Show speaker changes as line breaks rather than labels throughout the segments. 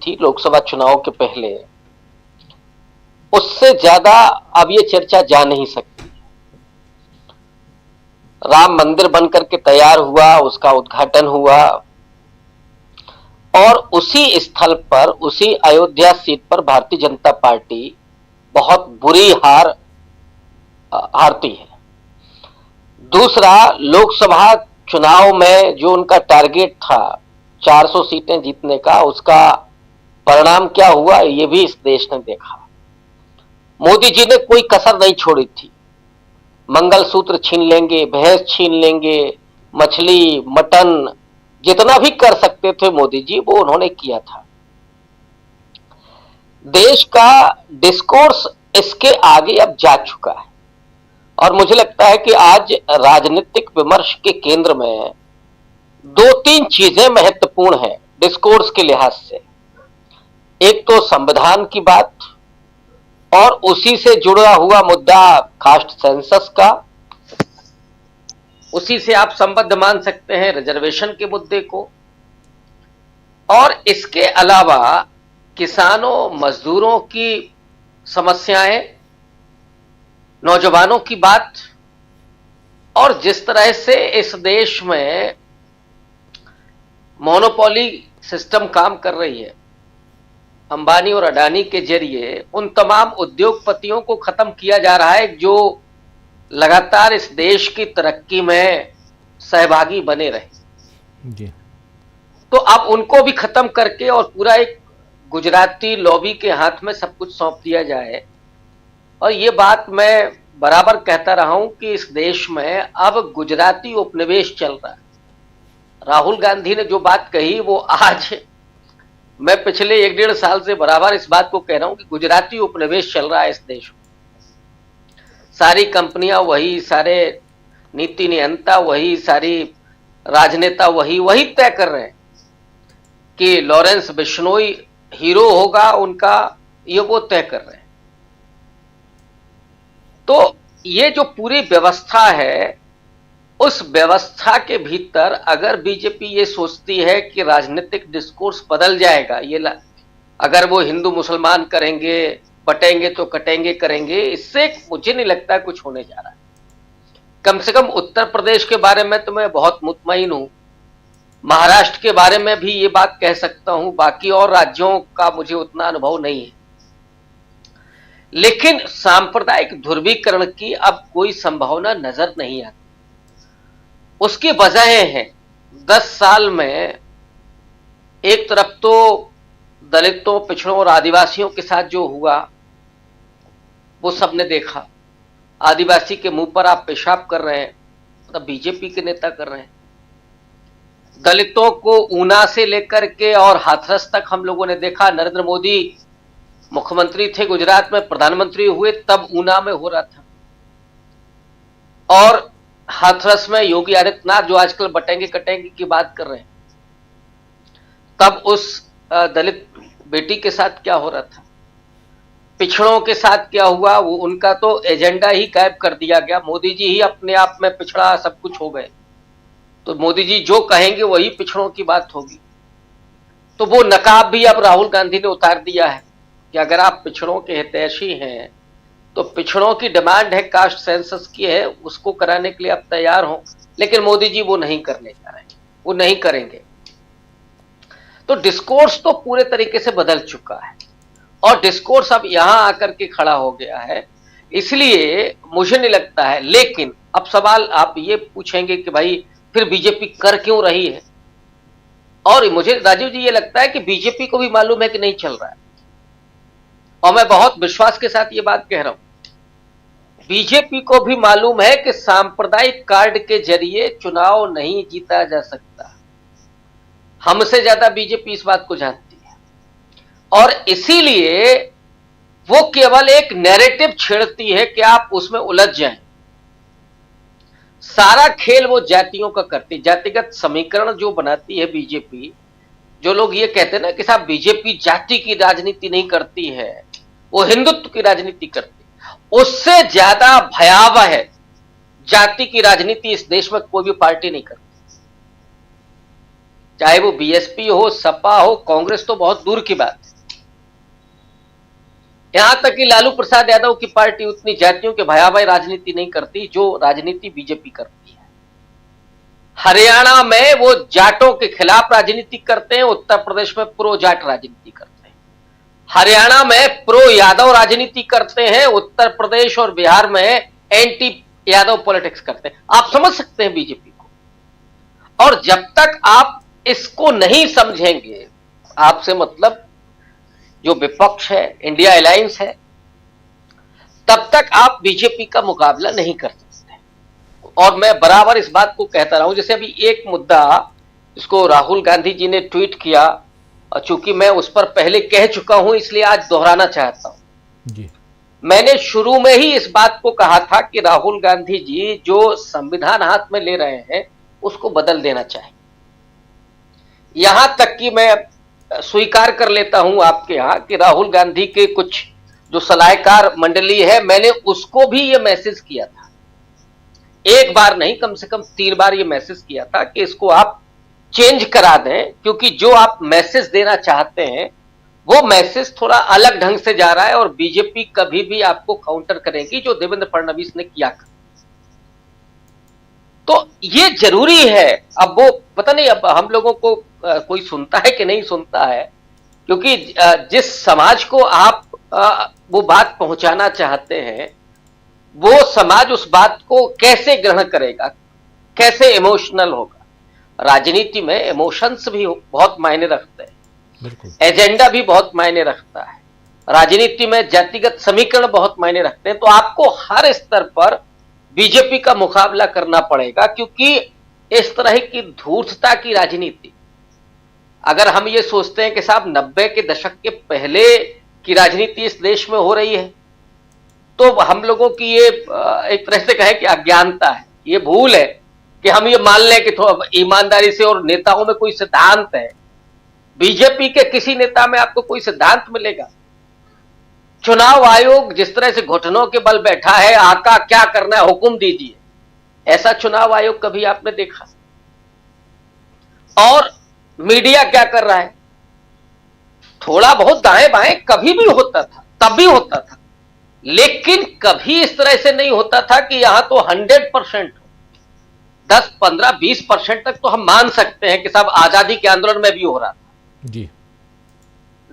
थी लोकसभा चुनाव के पहले, उससे ज्यादा अब ये चर्चा जा नहीं सकती। राम मंदिर बनकर के तैयार हुआ, उसका उद्घाटन हुआ और उसी स्थल पर, उसी अयोध्या सीट पर भारतीय जनता पार्टी बहुत बुरी हारती है। दूसरा, लोकसभा चुनाव में जो उनका टारगेट था 400 सीटें जीतने का, उसका परिणाम क्या हुआ ये भी इस देश ने देखा। मोदी जी ने कोई कसर नहीं छोड़ी थी। मंगलसूत्र छीन लेंगे, भैंस छीन लेंगे, मछली, मटन, जितना भी कर सकते थे मोदी जी वो उन्होंने किया था। देश का डिस्कोर्स इसके आगे अब जा चुका है और मुझे लगता है कि आज राजनीतिक विमर्श के केंद्र में दो तीन चीजें महत्वपूर्ण हैं डिस्कोर्स के लिहाज से। एक तो संविधान की बात और उसी से जुड़ा हुआ मुद्दा कास्ट सेंसस का, उसी से आप संबद्ध मान सकते हैं रिजर्वेशन के मुद्दे को, और इसके अलावा किसानों मजदूरों की समस्याएं, नौजवानों की बात, और जिस तरह से इस देश में मोनोपोली सिस्टम काम कर रही है अंबानी और अडानी के जरिए, उन तमाम उद्योगपतियों को खत्म किया जा रहा है जो लगातार इस देश की तरक्की में सहभागी बने रहे
जी।
तो अब उनको भी खत्म करके और पूरा एक गुजराती लॉबी के हाथ में सब कुछ सौंप दिया जाए। और ये बात मैं बराबर कहता रहा हूं कि इस देश में अब गुजराती उपनिवेश चल रहा है। राहुल गांधी ने जो बात कही वो आज, मैं पिछले 1-1.5 साल से बराबर इस बात को कह रहा हूं कि गुजराती उपनिवेश चल रहा है इस देश में। सारी कंपनियां वही, सारे नीति नियंता वही, सारी राजनेता वही तय कर रहे हैं कि लॉरेंस बिश्नोई हीरो होगा उनका, ये वो तय कर रहे हैं। तो ये जो पूरी व्यवस्था है, उस व्यवस्था के भीतर अगर बीजेपी ये सोचती है कि राजनीतिक डिस्कोर्स बदल जाएगा, ये अगर वो हिंदू मुसलमान करेंगे, बटेंगे तो कटेंगे करेंगे, इससे मुझे नहीं लगता कुछ होने जा रहा है। कम से कम उत्तर प्रदेश के बारे में तो मैं बहुत मुतमईन हूं, महाराष्ट्र के बारे में भी ये बात कह सकता हूं, बाकी और राज्यों का मुझे उतना अनुभव नहीं है। लेकिन सांप्रदायिक ध्रुवीकरण की अब कोई संभावना नजर नहीं आती। उसकी वजहें हैं। 10 साल में एक तरफ तो दलितों, पिछड़ों और आदिवासियों के साथ जो हुआ वो सबने देखा। आदिवासी के मुंह पर आप पेशाब कर रहे हैं, मतलब बीजेपी के नेता कर रहे हैं। दलितों को ऊना से लेकर के और हाथरस तक हम लोगों ने देखा। नरेंद्र मोदी मुख्यमंत्री थे गुजरात में, प्रधानमंत्री हुए तब ऊना में हो रहा था, और हाथरस में योगी आदित्यनाथ जो आजकल बटेंगे कटेंगे की बात कर रहे हैं, तब उस दलित बेटी के साथ क्या हो रहा था, पिछड़ों के साथ क्या हुआ, वो उनका तो एजेंडा ही गायब कर दिया गया। मोदी जी ही अपने आप में पिछड़ा सब कुछ हो गए, तो मोदी जी जो कहेंगे वही पिछड़ों की बात होगी। तो वो नकाब भी अब राहुल गांधी ने उतार दिया है कि अगर आप पिछड़ों के हितैषी हैं तो पिछड़ों की डिमांड है, कास्ट सेंसस की है, उसको कराने के लिए आप तैयार हो। लेकिन मोदी जी वो नहीं करने जा रहे हैं, वो नहीं करेंगे। तो डिस्कोर्स तो पूरे तरीके से बदल चुका है और डिस्कोर्स अब यहां आकर के खड़ा हो गया है, इसलिए मुझे नहीं लगता है। लेकिन अब सवाल आप ये पूछेंगे कि भाई फिर बीजेपी कर क्यों रही है, और मुझे राजीव जी ये लगता है कि बीजेपी को भी मालूम है कि नहीं चल रहा है, और मैं बहुत विश्वास के साथ ये बात कह रहा हूं। बीजेपी को भी मालूम है कि सांप्रदायिक कार्ड के जरिए चुनाव नहीं जीता जा सकता। हमसे ज्यादा बीजेपी इस बात को जानती है और इसीलिए वो केवल एक नैरेटिव छेड़ती है कि आप उसमें उलझ जाएं। सारा खेल वो जातियों का करती, जातिगत समीकरण जो बनाती है बीजेपी। जो लोग ये कहते हैं ना कि साहब बीजेपी जाति की राजनीति नहीं करती है, वो हिंदुत्व की राजनीति करती है, उससे ज्यादा भयावह है जाति की राजनीति इस देश में कोई भी पार्टी नहीं करती। चाहे वो बीएसपी हो, सपा हो, कांग्रेस तो बहुत दूर की बात है। यहां तक कि लालू प्रसाद यादव की पार्टी उतनी जातियों के भयावह राजनीति नहीं करती जो राजनीति बीजेपी करती है। हरियाणा में वो जाटों के खिलाफ राजनीति करते हैं, उत्तर प्रदेश में प्रो जाट राजनीति करते हैं। हरियाणा में प्रो यादव राजनीति करते हैं, उत्तर प्रदेश और बिहार में एंटी यादव पॉलिटिक्स करते हैं। आप समझ सकते हैं बीजेपी को। और जब तक आप इसको नहीं समझेंगे, आपसे मतलब जो विपक्ष है, इंडिया अलायंस है, तब तक आप बीजेपी का मुकाबला नहीं कर सकते। और मैं बराबर इस बात को कहता रहा हूं। जैसे अभी एक मुद्दा इसको राहुल गांधी जी ने ट्वीट किया, और चूंकि मैं उस पर पहले कह चुका हूं इसलिए आज दोहराना चाहता हूं जी। मैंने शुरू में ही इस बात को कहा था कि राहुल गांधी जी जो संविधान हाथ में ले रहे हैं उसको बदल देना चाहिए। यहां तक कि मैं स्वीकार कर लेता हूं आपके यहां कि राहुल गांधी के कुछ जो सलाहकार मंडली है, मैंने उसको भी ये मैसेज किया था। एक बार नहीं, कम से कम 3 बार ये मैसेज किया था कि इसको आप चेंज करा दें, क्योंकि जो आप मैसेज देना चाहते हैं वो मैसेज थोड़ा अलग ढंग से जा रहा है और बीजेपी कभी भी आपको काउंटर करेगी, जो देवेंद्र फडणवीस ने किया। तो ये जरूरी है। अब वो पता नहीं अब हम लोगों को कोई सुनता है कि नहीं सुनता है, क्योंकि जिस समाज को आप वो बात पहुंचाना चाहते हैं वो समाज उस बात को कैसे ग्रहण करेगा, कैसे इमोशनल होगा। राजनीति में इमोशंस भी बहुत मायने रखते हैं, एजेंडा भी बहुत मायने रखता है, राजनीति में जातिगत समीकरण बहुत मायने रखते हैं। तो आपको हर स्तर पर बीजेपी का मुकाबला करना पड़ेगा, क्योंकि इस तरह की धूर्तता की राजनीति, अगर हम ये सोचते हैं कि साहब 90 के दशक के पहले की राजनीति इस देश में हो रही है, तो हम लोगों की ये एक तरह से कहे कि अज्ञानता है, ये भूल है कि हम ये मान लें कि थोड़ा ईमानदारी से और नेताओं में कोई सिद्धांत है। बीजेपी के किसी नेता में आपको कोई सिद्धांत मिलेगा? चुनाव आयोग जिस तरह से घुटनों के बल बैठा है, आका क्या करना है हुक्म दीजिए, ऐसा चुनाव आयोग कभी आपने देखा? और मीडिया क्या कर रहा है? थोड़ा बहुत दाएं बाएं कभी भी होता था, तब भी होता था, लेकिन कभी इस तरह से नहीं होता था कि यहां तो 100% 10, 15, 20% तक तो हम मान सकते हैं कि साहब आजादी के आंदोलन में भी हो रहा था जी।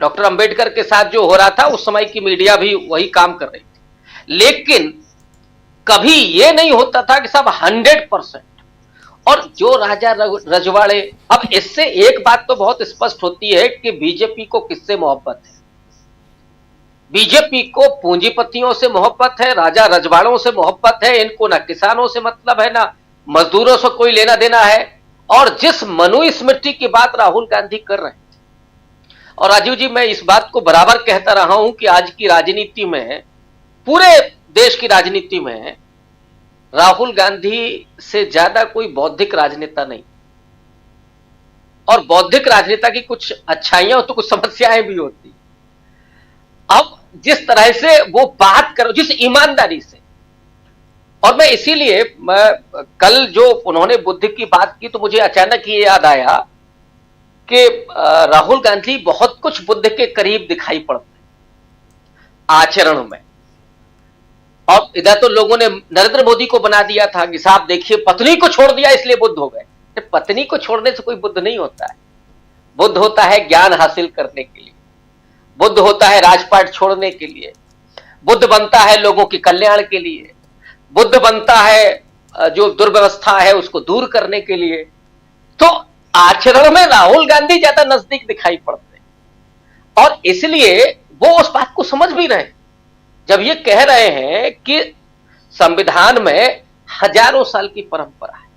डॉक्टर अंबेडकर के साथ जो हो रहा था उस समय की मीडिया भी वही काम कर रही थी, लेकिन कभी यह नहीं होता था कि साहब 100%। और जो राजा रजवाड़े, अब इससे एक बात तो बहुत स्पष्ट होती है कि बीजेपी को किससे मोहब्बत है। बीजेपी को पूंजीपतियों से मोहब्बत है, राजा रजवाड़ों से मोहब्बत है। इनको ना किसानों से मतलब है, ना मजदूरों से कोई लेना देना है। और जिस मनुस्मृति की बात राहुल गांधी कर रहे हैं, और राजीव जी मैं इस बात को बराबर कहता रहा हूं कि आज की राजनीति में, पूरे देश की राजनीति में राहुल गांधी से ज्यादा कोई बौद्धिक राजनेता नहीं। और बौद्धिक राजनेता की कुछ अच्छाइयां तो कुछ समस्याएं भी होती। अब जिस तरह से वो बात करो, जिस ईमानदारी से, और मैं इसीलिए कल जो उन्होंने बुद्ध की बात की तो मुझे अचानक ये याद आया कि राहुल गांधी बहुत कुछ बुद्ध के करीब दिखाई पड़ते आचरण में। और इधर तो लोगों ने नरेंद्र मोदी को बना दिया था कि साहब देखिए पत्नी को छोड़ दिया इसलिए बुद्ध हो गए। पत्नी को छोड़ने से कोई बुद्ध नहीं होता है। बुद्ध होता है ज्ञान हासिल करने के लिए, बुद्ध होता है राजपाट छोड़ने के लिए, बुद्ध बनता है लोगों के कल्याण के लिए, बुद्ध बनता है जो दुर्व्यवस्था है उसको दूर करने के लिए। तो आचरण में राहुल गांधी ज्यादा नजदीक दिखाई पड़ते हैं, और इसलिए वो उस बात को समझ भी रहे जब ये कह रहे हैं कि संविधान में हजारों साल की परंपरा है,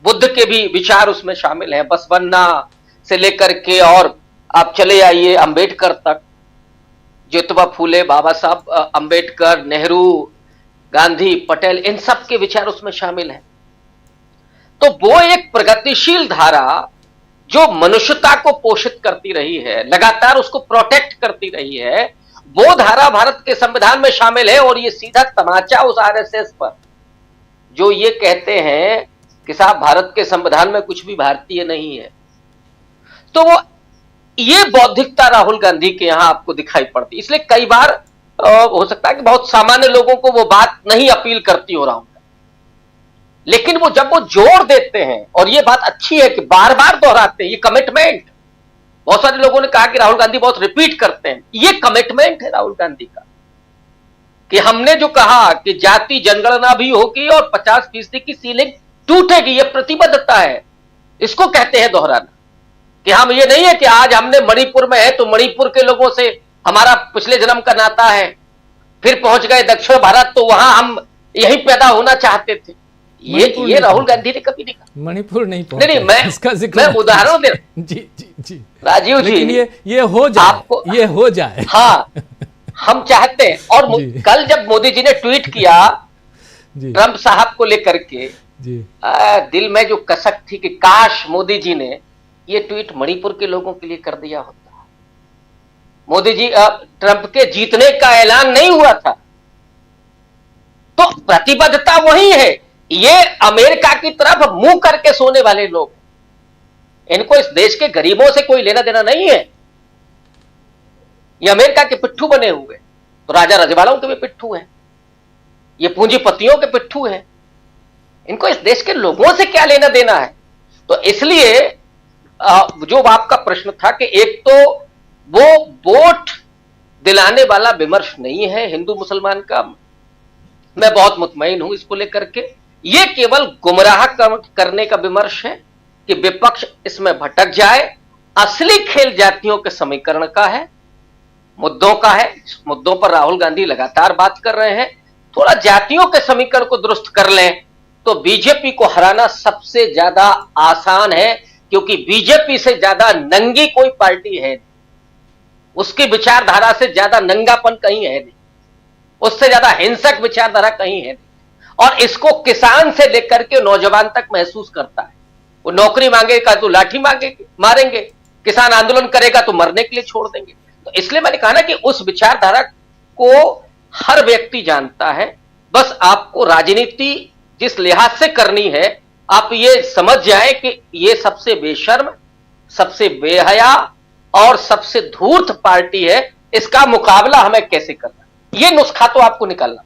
बुद्ध के भी विचार उसमें शामिल हैं, बसवन्ना से लेकर के और आप चले आइए अंबेडकर तक, ज्योतिबा फूले, बाबा साहब अंबेडकर, नेहरू, गांधी, पटेल, इन सब के विचार उसमें शामिल हैं। तो वो एक प्रगतिशील धारा जो मनुष्यता को पोषित करती रही है, लगातार उसको प्रोटेक्ट करती रही है, वो धारा भारत के संविधान में शामिल है। और ये सीधा तमाचा उस आरएसएस पर जो ये कहते हैं कि साहब भारत के संविधान में कुछ भी भारतीय नहीं है, तो वो ये बौद्धिकता राहुल गांधी के यहां आपको दिखाई पड़ती। इसलिए कई बार हो सकता है कि बहुत सामान्य लोगों को वो बात नहीं अपील करती हो राहुल गांधी, लेकिन वो जब वो जोर देते हैं, और ये बात अच्छी है कि बार बार दोहराते हैं, ये कमिटमेंट। बहुत सारे लोगों ने कहा कि राहुल गांधी बहुत रिपीट करते हैं, ये कमिटमेंट है राहुल गांधी का कि हमने जो कहा कि जाति जनगणना भी होगी और 50% की सीलिंग टूटेगी, ये प्रतिबद्धता है। इसको कहते हैं दोहराना, कि हम ये नहीं है कि आज हमने मणिपुर में है तो मणिपुर के लोगों से हमारा पिछले जन्म का नाता है, फिर पहुंच गए दक्षिण भारत तो वहां हम यही पैदा होना चाहते थे। ये राहुल गांधी ने कभी नहीं कहा।
मणिपुर नहीं
पहुंचा। नहीं, मैं उदाहरण दे रहा हूं।
जी
राजीव जी,
ये हो जाए, आपको ये हो जाए।
हाँ, हम चाहते हैं। और कल जब मोदी जी ने ट्वीट किया ट्रंप साहब को लेकर के, दिल में जो कसक थी कि काश मोदी जी ने ये ट्वीट मणिपुर के लोगों के लिए कर दिया होता। मोदी जी, ट्रंप के जीतने का ऐलान नहीं हुआ था, तो प्रतिबद्धता वही है। ये अमेरिका की तरफ मुंह करके सोने वाले लोग, इनको इस देश के गरीबों से कोई लेना देना नहीं है। ये अमेरिका के पिट्ठू बने हुए, तो राजा रजवाड़ों के भी पिट्ठू हैं, ये पूंजीपतियों के पिट्ठू हैं। इनको इस देश के लोगों से क्या लेना देना है? तो इसलिए जो आपका प्रश्न था कि एक तो वो वोट दिलाने वाला विमर्श नहीं है हिंदू मुसलमान का, मैं बहुत मुतमईन हूं इसको लेकर के। ये केवल गुमराह करने का विमर्श है कि विपक्ष इसमें भटक जाए। असली खेल जातियों के समीकरण का है, मुद्दों का है। इस मुद्दों पर राहुल गांधी लगातार बात कर रहे हैं। थोड़ा जातियों के समीकरण को दुरुस्त कर लें तो बीजेपी को हराना सबसे ज्यादा आसान है, क्योंकि बीजेपी से ज्यादा नंगी कोई पार्टी है, उसकी विचारधारा से ज्यादा नंगापन कहीं है नहीं, उससे ज्यादा हिंसक विचारधारा कहीं है नहीं। और इसको किसान से लेकर के नौजवान तक महसूस करता है। वो नौकरी मांगेगा तो लाठी मारेंगे, किसान आंदोलन करेगा तो मरने के लिए छोड़ देंगे। तो इसलिए मैंने कहा ना कि उस विचारधारा को हर व्यक्ति जानता है। बस आपको राजनीति जिस लिहाज से करनी है, आप ये समझ जाए कि ये सबसे बेशर्म, सबसे बेहया और सबसे धूर्त पार्टी है। इसका मुकाबला हमें कैसे करना, ये नुस्खा तो आपको निकालना।